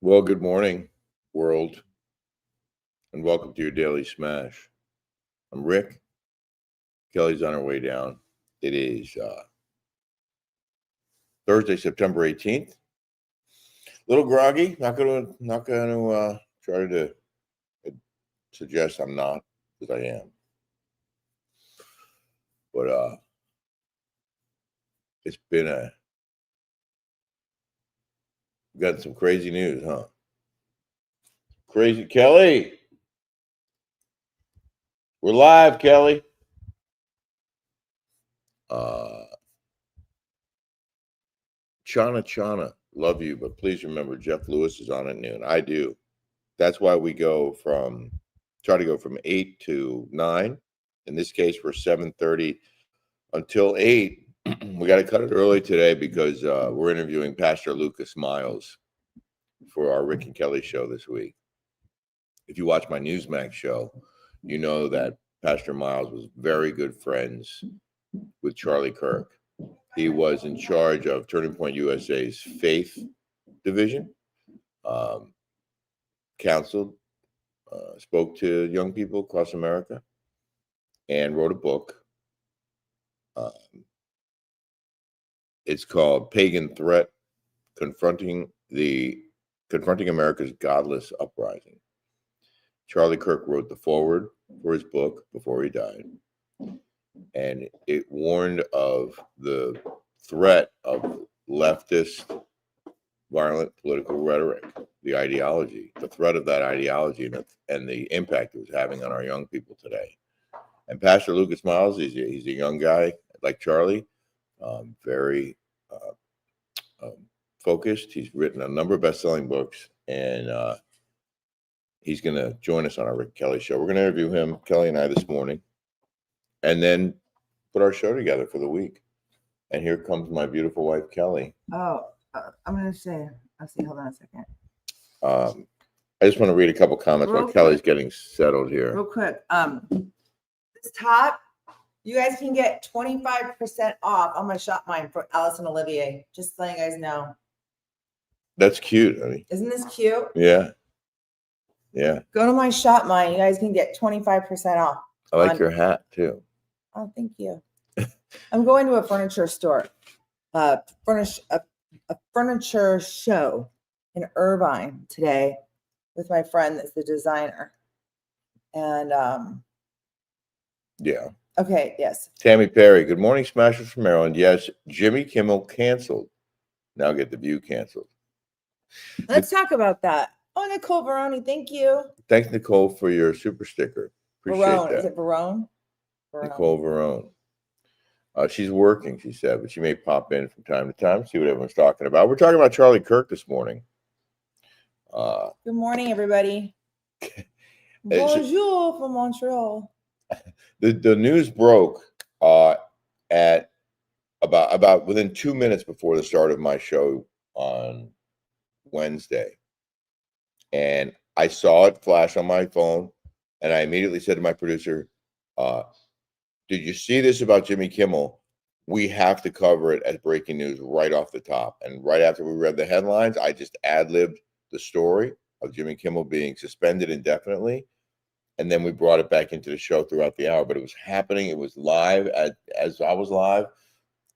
Well, good morning, world, and welcome to your Daily Smash. I'm Rick. Kelly's on her way down. It is Thursday, September 18th. A little groggy. Not gonna try to suggest I'm not, because I am. But it's been we've got some crazy news, huh? Crazy Kelly. We're live, Kelly. Chana, love you, but please remember Jeff Lewis is on at noon. I do. That's why we try to go from 8 to 9. In this case, we're 7:30 until 8. We got to cut it early today because we're interviewing Pastor Lucas Miles for our Rick and Kelly show this week. If you watch my Newsmax show, you know that Pastor Miles was very good friends with Charlie Kirk. He was in charge of Turning Point USA's faith division, counseled, spoke to young people across America, and wrote a book. It's called Pagan Threat, Confronting America's Godless Uprising. Charlie Kirk wrote the foreword for his book before he died, and it warned of the threat of leftist violent political rhetoric, the ideology, the threat of that ideology, and the impact it was having on our young people today. And Pastor Lucas Miles, he's a young guy like Charlie, very focused. He's written a number of best-selling books, and he's going to join us on our Rick Kelly show. We're going to interview him, Kelly and I, this morning, and then put our show together for the week. And here comes my beautiful wife, Kelly. Oh, I'm going to say, let's see, hold on a second. I just want to read a couple comments while Kelly's getting settled here. Real quick. This top, you guys can get 25% off on my shop mine for Alice and Olivier. Just letting you guys know. That's cute, honey. Isn't this cute? Yeah. Yeah. Go to my shop mine. You guys can get 25% off. I like your hat too. Oh, thank you. I'm going to a furniture store, a furniture show in Irvine today with my friend that's the designer. And yeah. Okay, yes. Tammy Perry, good morning, Smashers from Maryland. Yes, Jimmy Kimmel canceled. Now get the View canceled. Let's talk about that. Oh, Nicole Veroni, thank you. Thanks, Nicole, for your super sticker. Appreciate that. Is it Verone? Nicole Verone. She's working, she said, but she may pop in from time to time, see what everyone's talking about. We're talking about Charlie Kirk this morning. Good morning, everybody. Bonjour from Montreal. The news broke at about within 2 minutes before the start of my show on Wednesday. And I saw it flash on my phone, and I immediately said to my producer, did you see this about Jimmy Kimmel? We have to cover it as breaking news right off the top. And right after we read the headlines, I just ad-libbed the story of Jimmy Kimmel being suspended indefinitely. And then we brought it back into the show throughout the hour. But it was happening. It was live as I was live.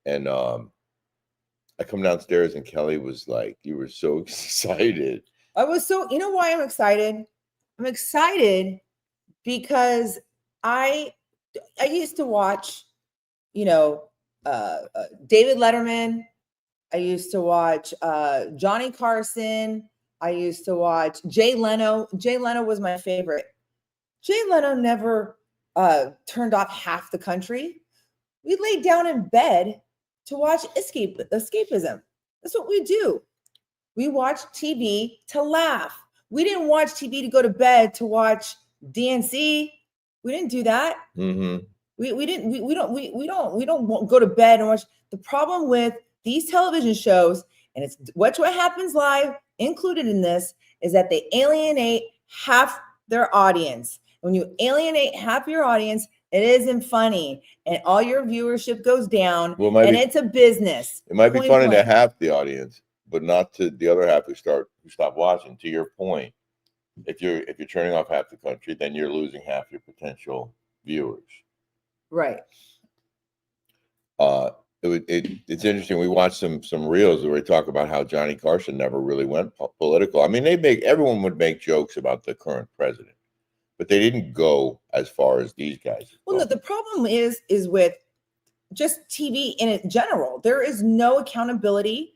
And I come downstairs and Kelly was like, you were so excited. I was so, you know why I'm excited? I'm excited because I used to watch, David Letterman. I used to watch Johnny Carson. I used to watch Jay Leno. Jay Leno was my favorite. Jay Leno never turned off half the country. We laid down in bed to watch escapism. That's what we do. We watch TV to laugh. We didn't watch TV to go to bed to watch DNC. We didn't do that. Mm-hmm. We don't go to bed and watch. The problem with these television shows, and it's what happens live included in this, is that they alienate half their audience. When you alienate half your audience, it isn't funny, and all your viewership goes down. It's a business. It might be funny to half the audience. but not to the other half who stop watching. To your point, if you're turning off half the country, then you're losing half your potential viewers. Right. It's interesting. We watched some reels where we talk about how Johnny Carson never really went political. I mean, everyone would make jokes about the current president, but they didn't go as far as these guys. Well, no, the problem is with just TV in general. There is no accountability.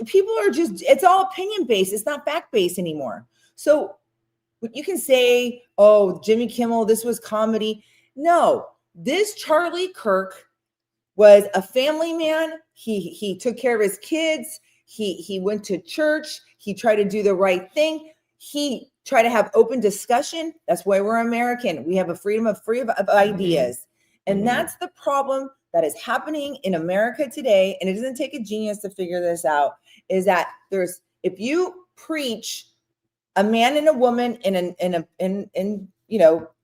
People are just, it's all opinion based. It's not fact based anymore. So you can say, oh, Jimmy Kimmel, this was comedy. No, this Charlie Kirk was a family man. He took care of his kids. He went to church. He tried to do the right thing. He tried to have open discussion. That's why we're American. We have a freedom of ideas. And that's the problem that is happening in America today. And it doesn't take a genius to figure this out, is that if you preach a man and a woman in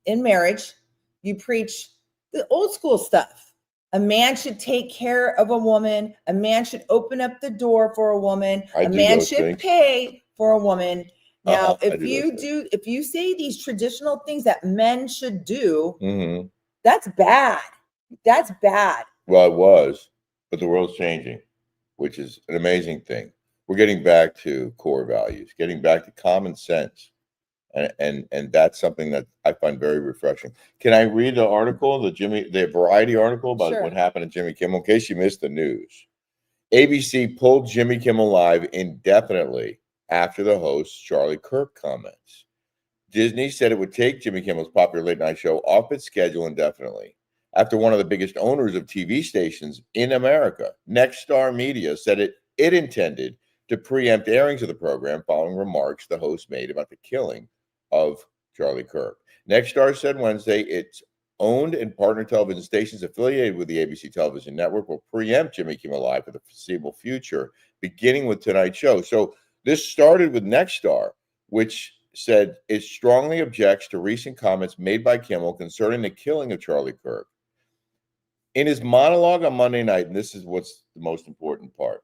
marriage, you preach the old school stuff. A man should take care of a woman. A man should open up the door for a woman. A man should pay for a woman. Now, if you say these traditional things that men should do, that's bad. That's bad. Well, it was, but the world's changing, which is an amazing thing. We're getting back to core values, getting back to common sense. And that's something that I find very refreshing. Can I read the article, the Variety article about what happened to Jimmy Kimmel, in case you missed the news? ABC pulled Jimmy Kimmel Live indefinitely after the host Charlie Kirk comments. Disney said it would take Jimmy Kimmel's popular late night show off its schedule indefinitely after one of the biggest owners of TV stations in America, Nexstar Media, said it intended to preempt airings of the program following remarks the host made about the killing of Charlie Kirk. Nexstar said Wednesday its owned and partner television stations affiliated with the ABC television network will preempt Jimmy Kimmel Live for the foreseeable future, beginning with tonight's show. So this started with Nexstar, which said it strongly objects to recent comments made by Kimmel concerning the killing of Charlie Kirk. In his monologue on Monday night, and this is what's the most important part,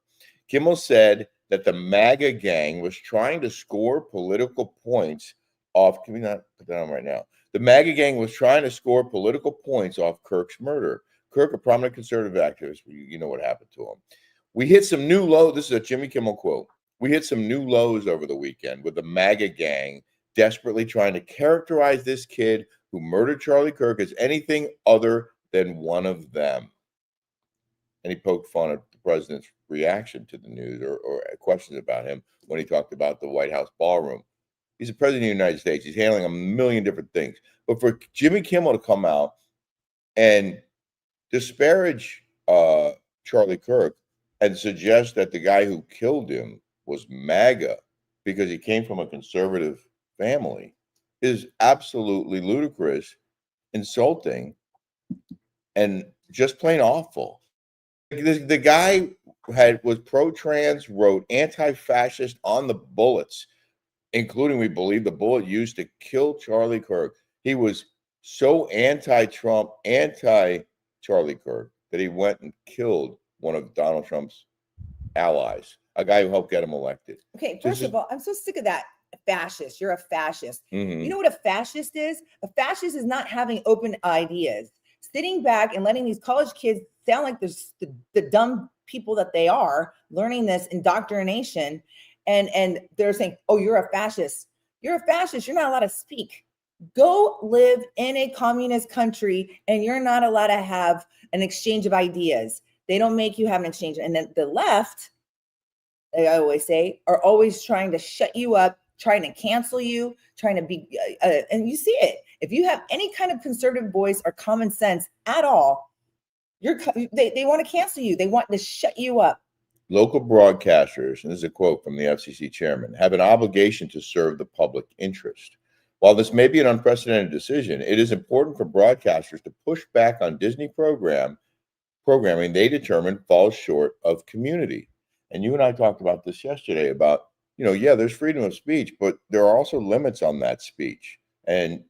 Kimmel said that the MAGA gang was trying to score political points off. Can we not put that on right now? The MAGA gang was trying to score political points off Kirk's murder. Kirk, a prominent conservative activist, you know what happened to him. We hit some new lows. This is a Jimmy Kimmel quote. We hit some new lows over the weekend with the MAGA gang desperately trying to characterize this kid who murdered Charlie Kirk as anything other than one of them. And he poked fun at the president's reaction to the news or questions about him when he talked about the White House ballroom. He's the president of the United States. He's handling a million different things. But for Jimmy Kimmel to come out and disparage Charlie Kirk and suggest that the guy who killed him was MAGA because he came from a conservative family is absolutely ludicrous, insulting, and just plain awful. The guy was pro-trans, wrote anti-fascist on the bullets, including, we believe, the bullet used to kill Charlie Kirk. He was so anti-Trump, anti-Charlie Kirk, that he went and killed one of Donald Trump's allies, a guy who helped get him elected. Okay, first of all, I'm so sick of that. Fascist. You're a fascist. You know what a fascist is? A fascist is not having open ideas, sitting back and letting these college kids sound like the dumb people that they are, learning this indoctrination. And they're saying, oh, you're a fascist. You're a fascist. You're not allowed to speak. Go live in a communist country and you're not allowed to have an exchange of ideas. They don't make you have an exchange. And then the left, I always say, are always trying to shut you up, trying to cancel you, trying to be, and you see it. If you have any kind of conservative voice or common sense at all, they want to cancel you. They want to shut you up. Local broadcasters, and this is a quote from the FCC chairman, have an obligation to serve the public interest. While this may be an unprecedented decision, it is important for broadcasters to push back on Disney programming they determine falls short of community. And you and I talked about this yesterday about, there's freedom of speech, but there are also limits on that speech. And,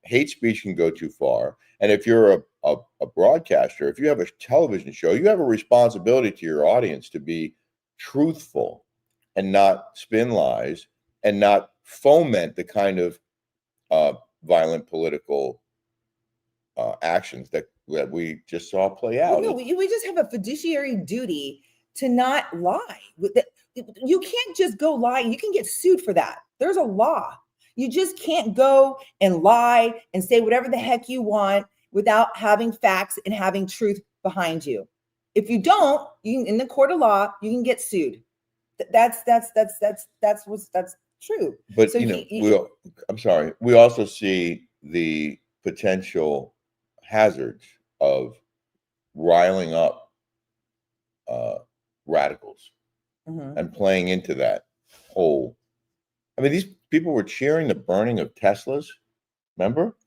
hate speech can go too far. And if you're a broadcaster, if you have a television show, you have a responsibility to your audience to be truthful and not spin lies and not foment the kind of violent political actions that we just saw play out. Well, no, we just have a fiduciary duty to not lie. You can't just go lie. You can get sued for that. There's a law. You just can't go and lie and say whatever the heck you want without having facts and having truth behind you. If you don't, you can, in the court of law, you can get sued. That's true. But So I'm sorry. We also see the potential hazards of riling up radicals and playing into that whole. I mean, these people were cheering the burning of Teslas. Remember?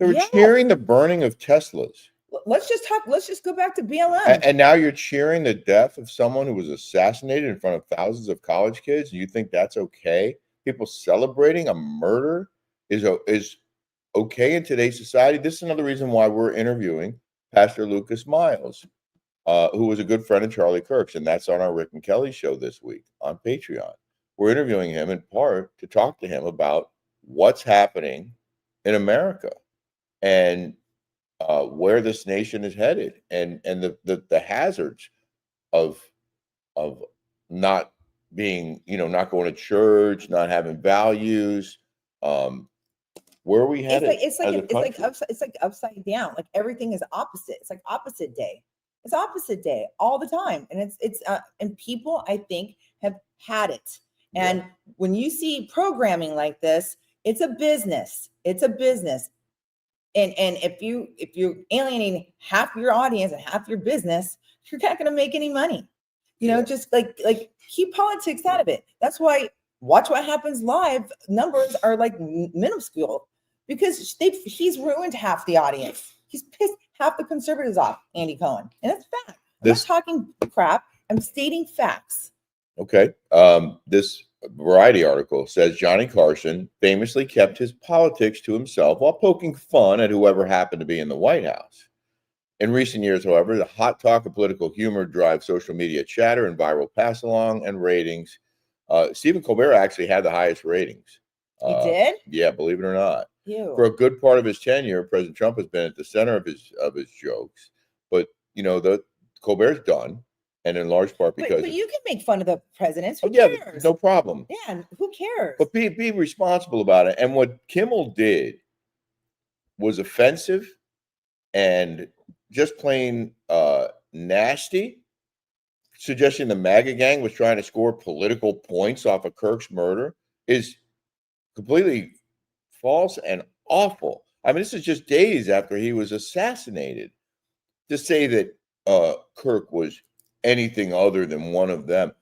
They were cheering the burning of Teslas. Let's just go back to BLM. And now you're cheering the death of someone who was assassinated in front of thousands of college kids. And you think that's okay? People celebrating a murder is okay in today's society. This is another reason why we're interviewing Pastor Lucas Miles, who was a good friend of Charlie Kirk's, and that's on our Rick and Kelly show this week on Patreon. We're interviewing him in part to talk to him about what's happening in America and where this nation is headed, and the hazards of not being, not going to church, not having values. Where are we headed? It's like upside down. Like everything is opposite. It's like opposite day. It's opposite day all the time, and and people, I think, have had it. And when you see programming like this, it's a business. It's a business. And if you're alienating half your audience and half your business, you're not going to make any money. Just like keep politics out of it. That's why Watch What Happens Live numbers are like minuscule because he's ruined half the audience. He's pissed half the conservatives off, Andy Cohen. And it's fact. I'm not talking crap. I'm stating facts. Okay. This Variety article says Johnny Carson famously kept his politics to himself while poking fun at whoever happened to be in the White House. In recent years, however, the hot talk of political humor drives social media chatter and viral pass-along and ratings. Stephen Colbert actually had the highest ratings. He did? Yeah, believe it or not. Ew. For a good part of his tenure, President Trump has been at the center of his jokes. But the Colbert's done. And in large part because but you can make fun of the presidents. Who cares? No problem. Yeah, who cares? But be responsible about it. And what Kimmel did was offensive and just plain nasty, suggesting the MAGA gang was trying to score political points off of Kirk's murder is completely false and awful. I mean, this is just days after he was assassinated. To say that Kirk was anything other than one of them.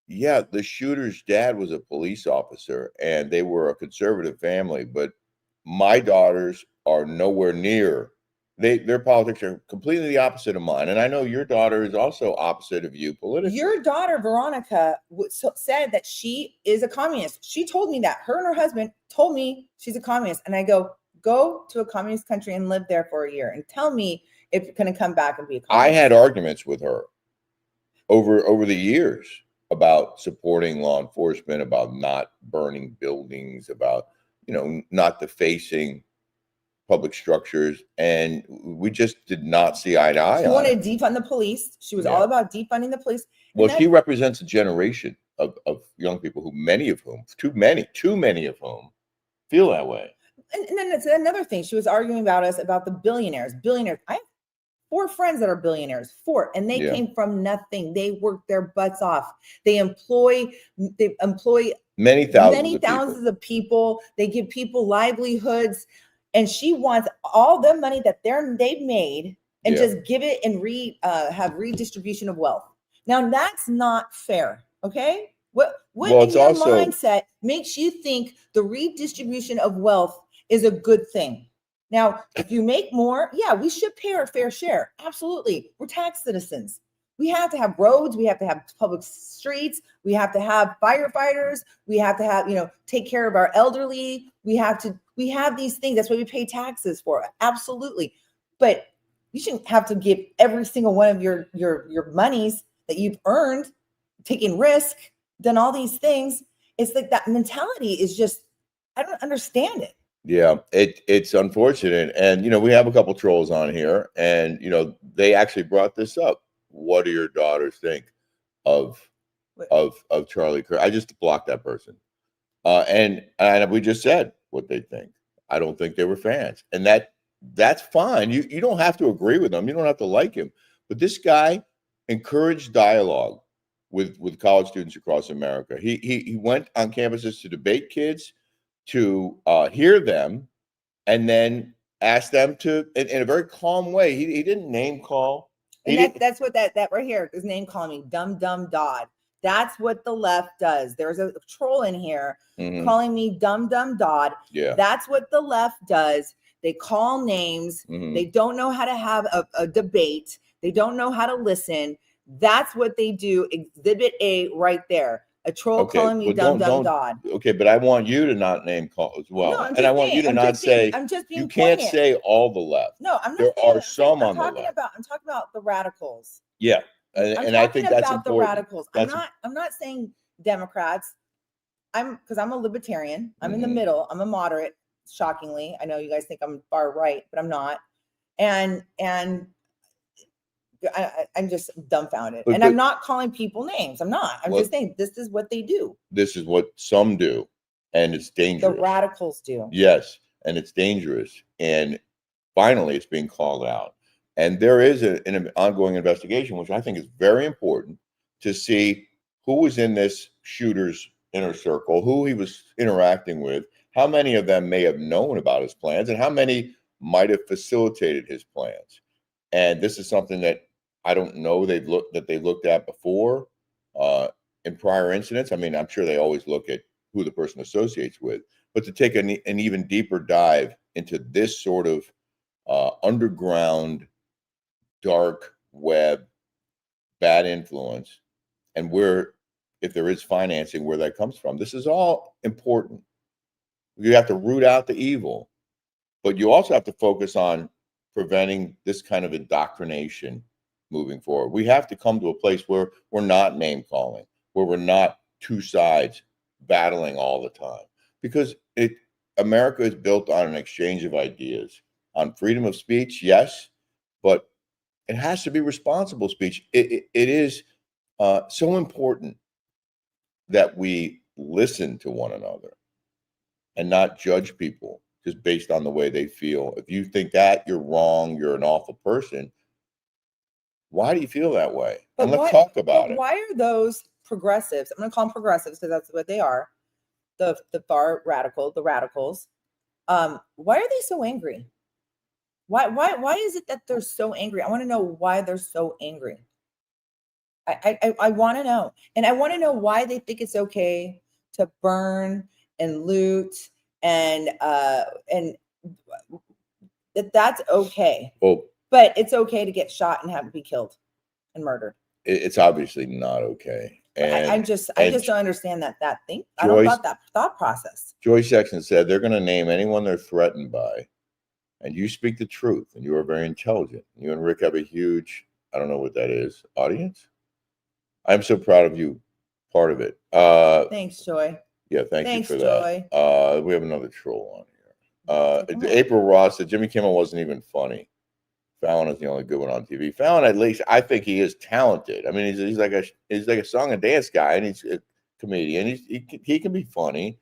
Yeah, the shooter's dad was a police officer and they were a conservative family, but my daughters are nowhere near. Their politics are completely the opposite of mine. And I know your daughter is also opposite of you politically. Your daughter, Veronica, said that she is a communist. She told me that. Her and her husband told me she's a communist. And I go to a communist country and live there for a year and tell me if you're going to come back and be a communist. I had arguments with her over the years about supporting law enforcement, about not burning buildings, about, not defacing public structures. And we just did not see eye to eye. She wanted to defund the police. She was all about defunding the police. Well, she represents a generation of young people who too many of whom feel that way. And then it's another thing. She was arguing about the billionaires. I have 4 friends that are billionaires, 4, and they came from nothing. They work their butts off. They employ many thousands of people. They give people livelihoods, and she wants all the money that they've made and just give it and have redistribution of wealth. Now that's not fair. Okay, what in your mindset makes you think the redistribution of wealth is a good thing? Now, if you make more, we should pay our fair share. Absolutely. We're tax citizens. We have to have roads. We have to have public streets. We have to have firefighters. We have to have, take care of our elderly. We have these things. That's what we pay taxes for. Absolutely. But you shouldn't have to give every single one of your monies that you've earned taking risk, done all these things. It's like that mentality is just, I don't understand it. Yeah, it's unfortunate. And, we have a couple trolls on here, and, they actually brought this up. What do your daughters think of Charlie Kirk? I just blocked that person. And we just said what they think. I don't think they were fans. And that's fine. You don't have to agree with them. You don't have to like him. But this guy encouraged dialogue with college students across America. He went on campuses to debate kids, to hear them, and then ask them to, in a very calm way. He didn't name call. And that's what that right here is, name calling me dumb Dodd. That's what the left does. There's a troll in here calling me dumb Dodd. Yeah. That's what the left does. They call names. They don't know how to have a debate. They don't know how to listen. That's what they do. Exhibit A right there. A troll calling me dumb Dodd. Okay, but I want you to not name call as well. No, and I want you to not say, I'm just being you can't poignant. say all the left. No, I'm not. There are some on the left. I'm talking about the radicals. Yeah. And I think that's important. The radicals. I'm not saying Democrats. Because I'm a libertarian. I'm in the middle. I'm a moderate. Shockingly, I know you guys think I'm far right, but I'm not. And I'm just dumbfounded. And I'm not calling people names. I'm not. I'm just saying this is what they do. This is what some do, and it's dangerous. The radicals do. Yes, and it's dangerous. And finally, it's being called out. And there is an ongoing investigation, which I think is very important, to see who was in this shooter's inner circle, who he was interacting with, how many of them may have known about his plans, and how many might have facilitated his plans. And this is something that I don't know they looked at before in prior incidents. I mean, I'm sure they always look at who the person associates with, but to take an even deeper dive into this sort of underground, dark web, bad influence, and where, if there is financing, where that comes from. This is all important. You have to root out the evil, but you also have to focus on preventing this kind of indoctrination moving forward. We have to come to a place where we're not name calling, where we're not two sides battling all the time, because America is built on an exchange of ideas, on freedom of speech, yes, but it has to be responsible speech. It is so important that we listen to one another and not judge people just based on the way they feel. If you think that, you're wrong, you're an awful person. Why do you feel that way? And let's talk about it. Why are those progressives, I'm going to call them progressives because that's what they are, the far radical, the radicals, why are they so angry? Why is it that they're so angry? I want to know why they're so angry. I want to know. And I want to know why they think it's okay to burn and loot and that's okay. Well, but it's okay to get shot and have to be killed and murdered. It's obviously not okay. And I just don't understand that thing. I Joyce, don't got that thought process. Joyce Sexton said they're going to name anyone they're threatened by. And you speak the truth, and you are very intelligent. You and Rick have a huge, I don't know what that is, audience. I'm so proud of you, part of it. Thanks, Joy. Yeah, thanks you for Joy. that. We have another troll on here. April Ross said Jimmy Kimmel wasn't even funny. Fallon is the only good one on TV. Fallon, at least, I think he is talented. I mean, he's like a song and dance guy, and he's a comedian. He can be funny.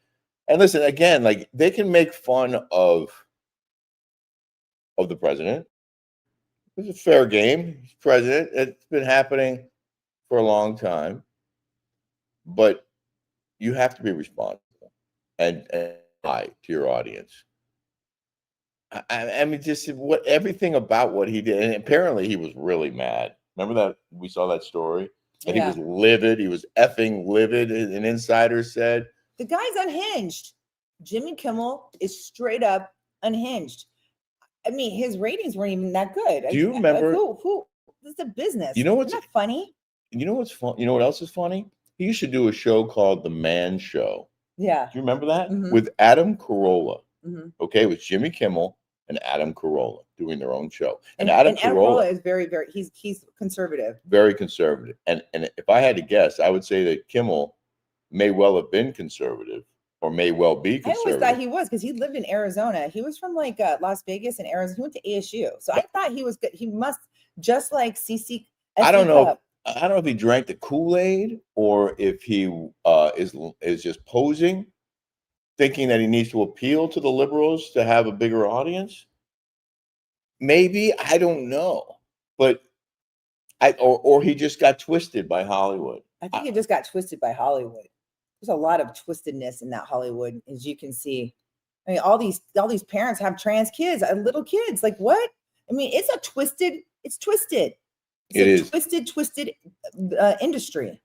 And listen, again, like, they can make fun of the president. It's a fair game. He's president. It's been happening for a long time. But you have to be responsible and lie to your audience. I mean, just everything about what he did. And apparently he was really mad. Remember that? We saw that story? And he was livid. He was effing livid. An insider said. The guy's unhinged. Jimmy Kimmel is straight up unhinged. I mean, his ratings weren't even that good. Do you remember? Who? This is a business. You know what's Isn't that funny? You know what's fun? You know what else is funny? He used to do a show called The Man Show. Yeah. Do you remember that? With Adam Carolla. Okay, with Jimmy Kimmel and Adam Carolla doing their own show. And Adam Adam Carolla Carolla is very he's conservative. very conservative. And if I had to guess, I would say that Kimmel may well have been conservative or may well be I always conservative. thought he was, because he lived in Arizona. He was from like Las Vegas and Arizona. He went to ASU, so I thought he was good. He must, just like CC. I don't know. I don't know if he drank the Kool-Aid or if he is just posing, thinking that he needs to appeal to the liberals to have a bigger audience. Maybe, I don't know, but or he just got twisted by Hollywood. I think he just got twisted by Hollywood. There's a lot of twistedness in that Hollywood, as you can see. I mean, all these parents have trans kids, little kids. Like, what? I mean, it's twisted. It's a twisted industry.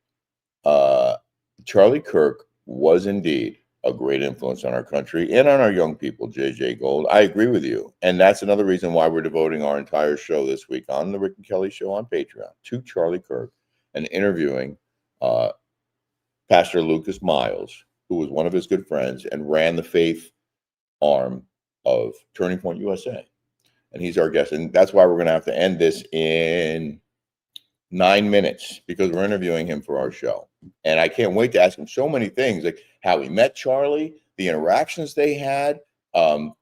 Charlie Kirk was indeed a great influence on our country and on our young people, JJ Gold. I agree with you. And that's another reason why we're devoting our entire show this week on the Rick and Kelly Show on Patreon to Charlie Kirk and interviewing Pastor Lucas Miles, who was one of his good friends and ran the faith arm of Turning Point USA. And he's our guest. And that's why we're going to have to end this in 9 minutes, because we're interviewing him for our show. And I can't wait to ask him so many things, like how he met Charlie, the interactions they had, how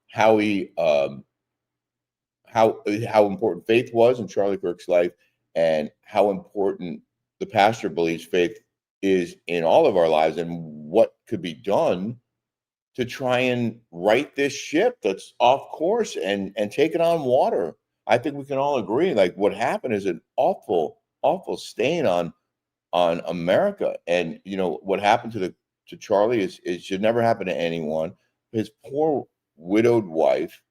important faith was in Charlie Kirk's life, and how important the pastor believes faith is in all of our lives, and what could be done to try and right this ship that's off course and take it on water. I think we can all agree, like, what happened is an awful stain on America. And you know what happened to Charlie is it should never happen to anyone. His poor widowed wife,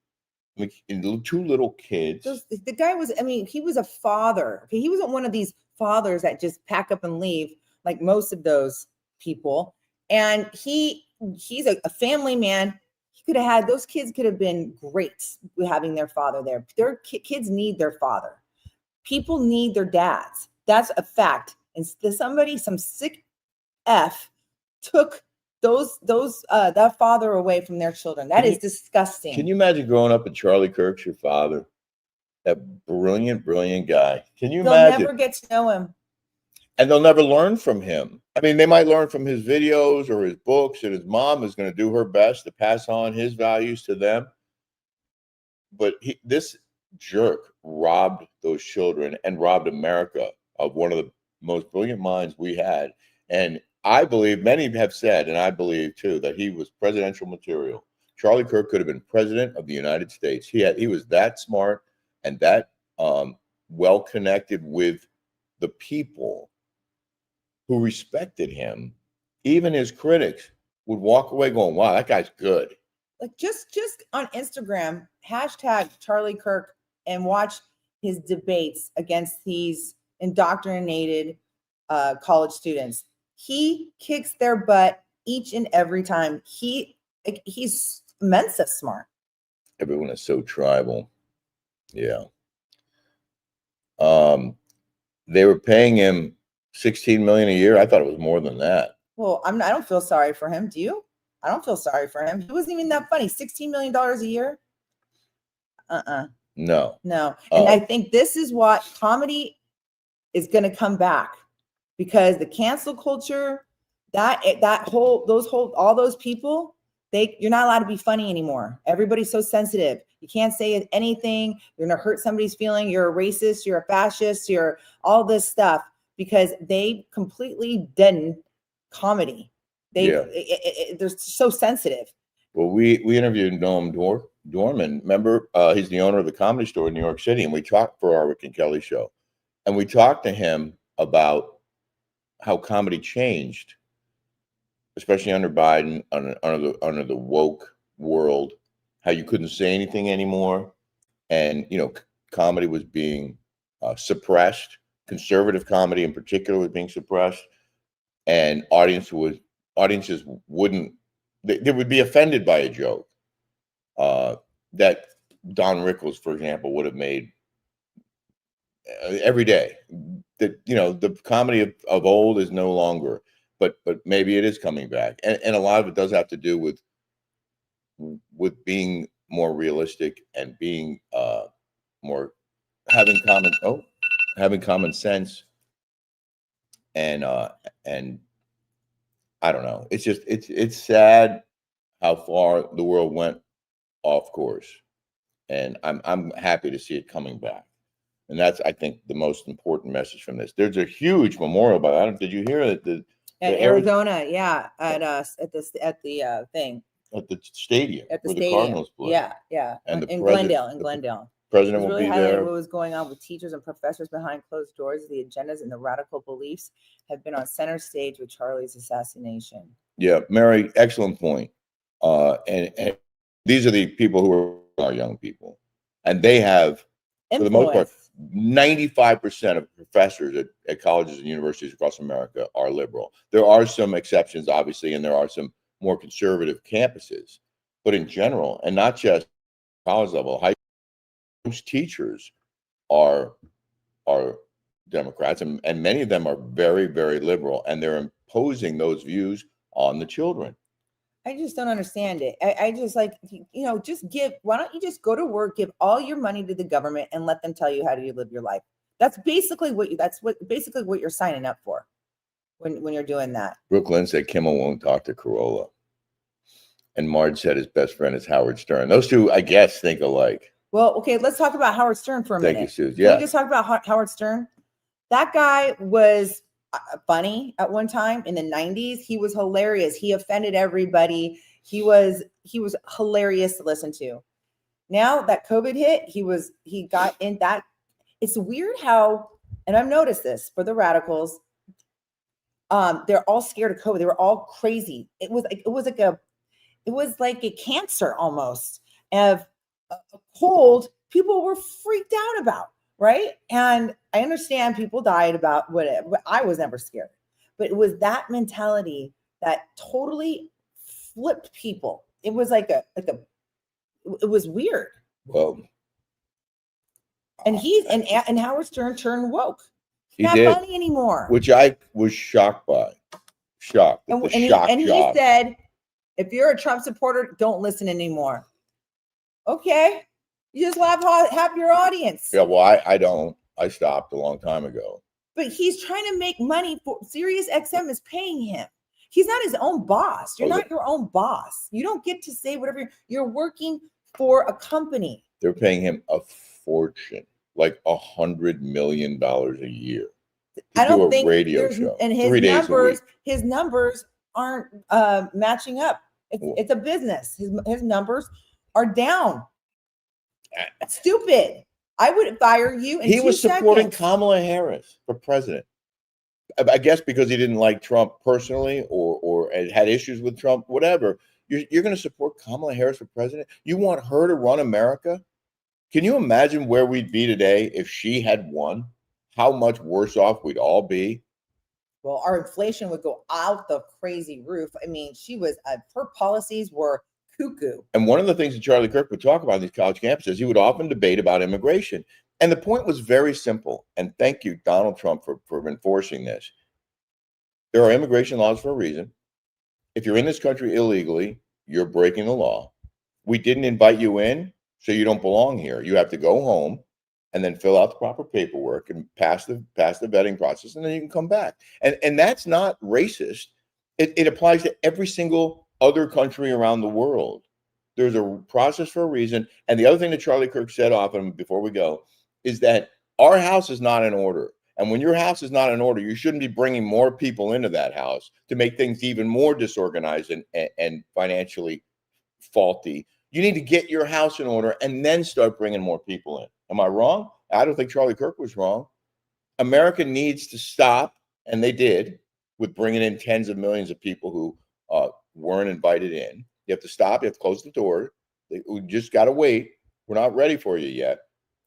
and 2 little kids. The guy was, I mean, he was a father. Okay, he wasn't one of these fathers that just pack up and leave like most of those people. And he's a family man. He could have had, those kids could have been great having their father there. Their kids need their father. People need their dads. That's a fact. And some sick F took that father away from their children. That is disgusting. Can you imagine growing up and Charlie Kirk's your father? That brilliant guy. Can you imagine? They'll never get to know him. And they'll never learn from him. I mean, they might learn from his videos or his books, and his mom is going to do her best to pass on his values to them. But this jerk robbed those children and robbed America of one of the most brilliant minds we had. And I believe, many have said, and I believe too, that he was presidential material. Charlie Kirk could have been president of the United States. He was that smart and that well connected with the people who respected him. Even his critics would walk away going, wow, that guy's good. Like, just on Instagram, hashtag Charlie Kirk, and watch his debates against these indoctrinated college students. He kicks their butt each and every time. He's Mensa smart. Everyone is so tribal. Yeah. They were paying him $16 million a year. I thought it was more than that. Well, I don't feel sorry for him. Do you? I don't feel sorry for him. He wasn't even that funny. $16 million a year. No. And I think this is what comedy is going to come back, because the cancel culture, all those people, you're not allowed to be funny anymore. Everybody's so sensitive. You can't say anything. You're going to hurt somebody's feeling. You're a racist. You're a fascist. You're all this stuff, because they completely deaden comedy. They're so sensitive. Well, we interviewed Noam Dorman. Remember, he's the owner of the Comedy Store in New York City, and we talked for our Rick and Kelly show. And we talked to him about how comedy changed, especially under Biden, under the woke world, how you couldn't say anything anymore. And, comedy was being suppressed. Conservative comedy in particular was being suppressed. And audiences wouldn't, they would be offended by a joke that Don Rickles, for example, would have made every day. That, the comedy of old is no longer, but maybe it is coming back. And a lot of it does have to do with being more realistic and being more having common sense, and I don't know. It's just it's sad how far the world went off course, and I'm happy to see it coming back. And that's, I think, the most important message from this. There's a huge memorial, but I don't. Did you hear that? At Arizona, yeah, at the thing at the stadium at the where stadium. The Cardinals play. Yeah, And in Glendale. President It was will really be highlighted there. what was going on with teachers and professors behind closed doors. The agendas and the radical beliefs have been on center stage with Charlie's assassination. Yeah, Mary, excellent point. And these are the people who are young people, and they have, for the most part, 95% of professors at colleges and universities across America are liberal. There are some exceptions, obviously, and there are some more conservative campuses. But in general, and not just college level, high school teachers are Democrats, and many of them are very, very liberal, and they're imposing those views on the children. I just don't understand it. I just like, why don't you just go to work, give all your money to the government and let them tell you how to live your life? That's basically what you're signing up for when you're doing that. Brooklyn said Kimmel won't talk to Corolla. And Marge said his best friend is Howard Stern. Those two, I guess, think alike. Well, okay, let's talk about Howard Stern for a minute. Thank you, Suze. Yeah. Can we just talk about Howard Stern? That guy was funny at one time in the 90s. He was hilarious. He offended everybody. He was hilarious to listen to. Now that COVID hit, he got in that. It's weird how, and I've noticed this for the radicals, they're all scared of COVID. They were all crazy. It was like a cancer almost of a cold. People were freaked out about. Right. And I understand people died about whatever. I was never scared, but it was that mentality that totally flipped people. It was it was weird. Well, and Howard Stern turned woke. He not did, funny anymore. Which I was shocked by. He said, if you're a Trump supporter, don't listen anymore. Okay. You just have your audience. Yeah, well, I don't. I stopped a long time ago. But he's trying to make money. Sirius XM is paying him. He's not his own boss. You're not your own boss. You don't get to say whatever. You're working for a company. They're paying him a fortune, like $100 million a year. I don't think radio show. And his numbers aren't matching up. It's a business. His numbers are down. Stupid. I would fire you in 2 seconds. He was supporting Kamala Harris for president. I guess because he didn't like Trump personally or had issues with Trump, whatever. You're going to support Kamala Harris for president? You want her to run America? Can you imagine where we'd be today if she had won? How much worse off we'd all be? Well, our inflation would go out the crazy roof. I mean, her policies were cuckoo. And one of the things that Charlie Kirk would talk about on these college campuses, he would often debate about immigration. And the point was very simple. And thank you, Donald Trump, for enforcing this. There are immigration laws for a reason. If you're in this country illegally, you're breaking the law. We didn't invite you in, so you don't belong here. You have to go home and then fill out the proper paperwork and pass the vetting process, and then you can come back. And that's not racist. It applies to every single other country around the world. There's a process for a reason. And the other thing that Charlie Kirk said often before we go is that our house is not in order. And when your house is not in order, you shouldn't be bringing more people into that house to make things even more disorganized and financially faulty. You need to get your house in order and then start bringing more people in. Am I wrong? I don't think Charlie Kirk was wrong. America needs to stop, and they did, with bringing in tens of millions of people who weren't invited in. You have to stop. You have to close the door. We just got to wait. We're not ready for you yet.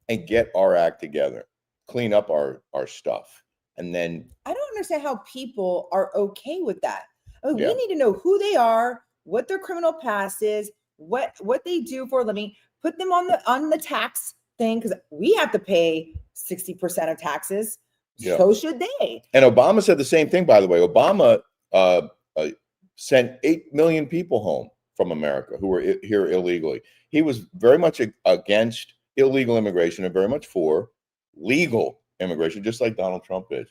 And get our act together. Clean up our stuff. And then I don't understand how people are okay with that. I mean, we need to know who they are, what their criminal past is, what they do for a living. Put them on the tax thing, because we have to pay 60% of taxes. Yeah. So should they. And Obama said the same thing, by the way. Obama sent 8 million people home from America who were here illegally. He was very much against illegal immigration and very much for legal immigration, just like Donald Trump is.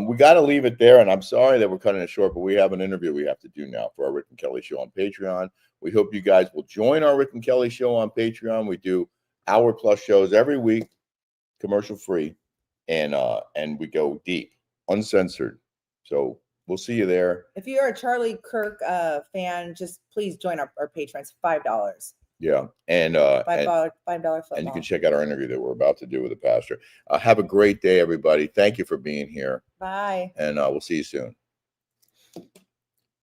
We got to leave it there, and I'm sorry that we're cutting it short, but we have an interview we have to do now for our Rick and Kelly show on Patreon. We hope you guys will join our Rick and Kelly show on Patreon. We do hour-plus shows every week, commercial-free, and we go deep, uncensored. So we'll see you there. If you're a Charlie Kirk fan, just please join our Patreon. It's $5. Yeah, and $5 football. and you can check out our interview that we're about to do with the pastor. Have a great day, everybody. Thank you for being here, Bye. and we'll see you soon.